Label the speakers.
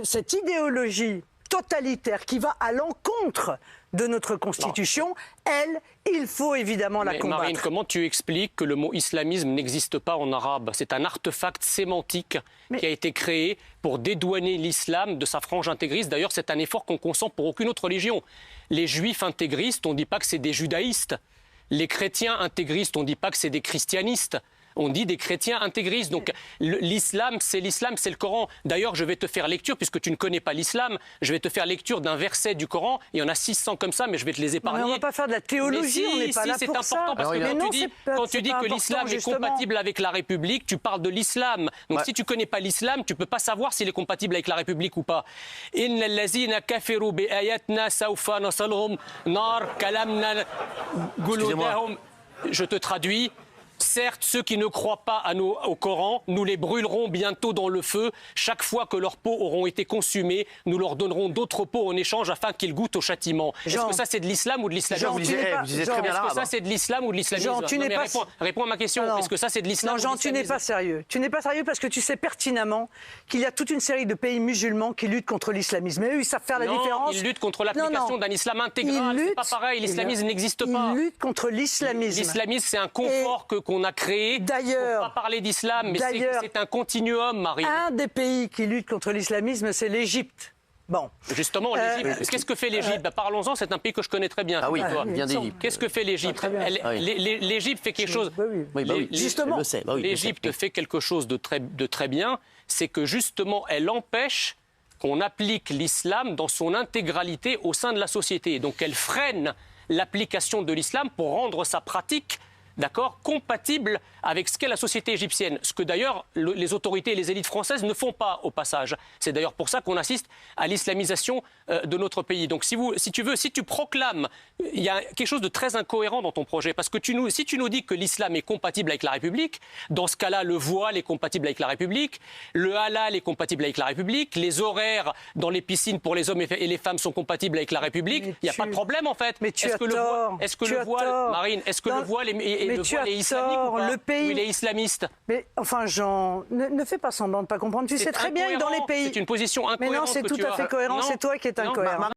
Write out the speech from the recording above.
Speaker 1: cette idéologie totalitaire qui va à l'encontre de notre Constitution, elle, il faut évidemment la combattre.
Speaker 2: Marine, comment tu expliques que le mot islamisme n'existe pas en arabe? C'est un artefact sémantique qui a été créé pour dédouaner l'islam de sa frange intégriste. D'ailleurs, c'est un effort qu'on consent pour aucune autre religion. Les juifs intégristes, on ne dit pas que c'est des judaïstes. Les chrétiens intégristes, on ne dit pas que c'est des christianistes. On dit des chrétiens intégristes. Donc l'islam, c'est le Coran. D'ailleurs, je vais te faire lecture, puisque tu ne connais pas l'islam, je vais te faire lecture d'un verset du Coran. Il y en a 600 comme ça, mais je vais te les épargner.
Speaker 1: Mais on ne va pas faire de la théologie, on n'est pas là pour ça.
Speaker 2: C'est important, parce que quand tu dis que l'islam est compatible avec la République, tu parles de l'islam. Donc si tu ne connais pas l'islam, tu ne peux pas savoir s'il est compatible avec la République ou pas. Je te traduis. Certes, ceux qui ne croient pas au Coran, nous les brûlerons bientôt dans le feu. Chaque fois que leurs peaux auront été consumées, nous leur donnerons d'autres peaux en échange afin qu'ils goûtent au châtiment. Est-ce que ça, c'est de l'islam ou de l'islamisme?
Speaker 3: Vous disiez très bien l'arabe.
Speaker 2: Est-ce que ça, c'est de l'islam ou de l'islamisme? Réponds à ma question. Est-ce que ça, c'est de l'islam ou de l'islamisme?
Speaker 1: Jean, tu n'es pas sérieux. Tu n'es pas sérieux parce que tu sais pertinemment qu'il y a toute une série de pays musulmans qui luttent contre l'islamisme. Et eux, ils savent faire la différence.
Speaker 2: Ils luttent contre l'application d'un islam intégral. C'est pas pareil. L'islamisme n'existe pas.
Speaker 1: Ils luttent contre l'islamisme.
Speaker 2: L'islamisme, c'est un confort qu'on a créé.
Speaker 1: D'ailleurs,
Speaker 2: pour pas parler d'islam, mais c'est un continuum, Marie.
Speaker 1: Un des pays qui lutte contre l'islamisme, c'est l'Égypte. Bon.
Speaker 2: Justement, l'Égypte. Qu'est-ce que fait l'Égypte? Parlons-en, c'est un pays que je connais très bien.
Speaker 3: Ah oui, bien d'Égypte.
Speaker 2: Qu'est-ce que fait l'Égypte? L'Égypte fait quelque chose.
Speaker 1: Justement.
Speaker 2: L'Égypte fait quelque chose de très bien, c'est que justement, elle empêche qu'on applique l'islam dans son intégralité au sein de la société. Donc, elle freine l'application de l'islam pour rendre sa pratique compatible avec ce qu'est la société égyptienne. Ce que d'ailleurs les autorités et les élites françaises ne font pas au passage. C'est d'ailleurs pour ça qu'on assiste à l'islamisation de notre pays. Donc si tu proclames, il y a quelque chose de très incohérent dans ton projet, parce que si tu nous dis que l'islam est compatible avec la République, dans ce cas-là, le voile est compatible avec la République, le halal est compatible avec la République, les horaires dans les piscines pour les hommes et les femmes sont compatibles avec la République, il n'y a pas de problème en fait.
Speaker 1: Mais
Speaker 2: est-ce que le voile, Marine, est-ce que le voile est islamique ou pas? Ou il est islamiste?
Speaker 1: Mais enfin, Jean, ne fais pas semblant de ne pas comprendre. Tu sais très bien que dans les pays...
Speaker 2: C'est une position incohérente.
Speaker 1: Mais non, c'est tout à fait cohérent. C'est toi qui es incohérent.